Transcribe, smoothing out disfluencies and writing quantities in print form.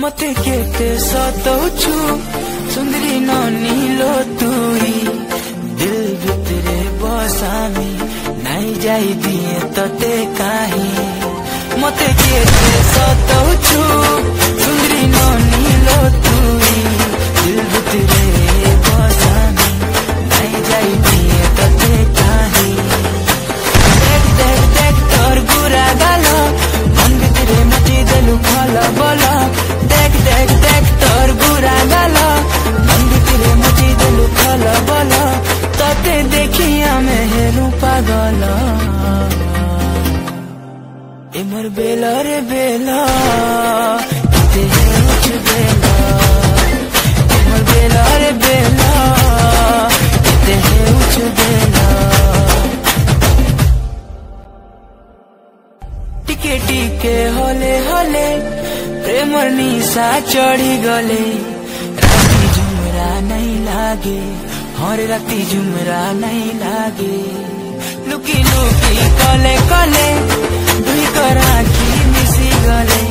मते केते सतौछु सुंदरी ननीलो तुई दिल भितरे बसामी नाई जाई दिए तते काहे मते केते सतौछु सुंदरी ननीलो तुई दिल भितरे बसामी नाई जाई दिए तते काहे देख देख देख तोर गुरा गालो मन भितरे मची देलु खला बोला देख देख देख तोर गुरा गालो मन भितरे मची देलु खला बोला तते देखिया में हेरु पागल ए मोर बेला रे बेला ते हेउछ बेला ए मोर बेला रे बेला ते हेउछ बेला टिके टिके होले होले प्रेमर निशा चढ़ी गले राती झुमरा नहीं लागे हर राती झुमरा नहीं लागे लुकी लुकी कले कले दुई को राखी मिसी गले।